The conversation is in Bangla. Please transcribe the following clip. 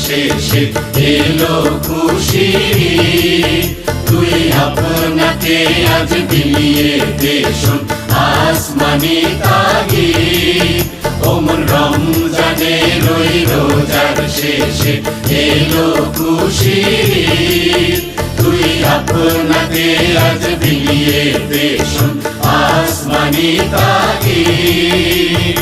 শেষে এলো খুশির ঈদ। তুই আপনাকে আজ বিলিয়ে দে শোন আসমানি তাগিদ। ওমন রমজানের ওই রোজার শেষে এলো খুশির ঈদ। তুই আপনাকে আজ বিলিয়ে দে শোন আসমানি তাগিদ।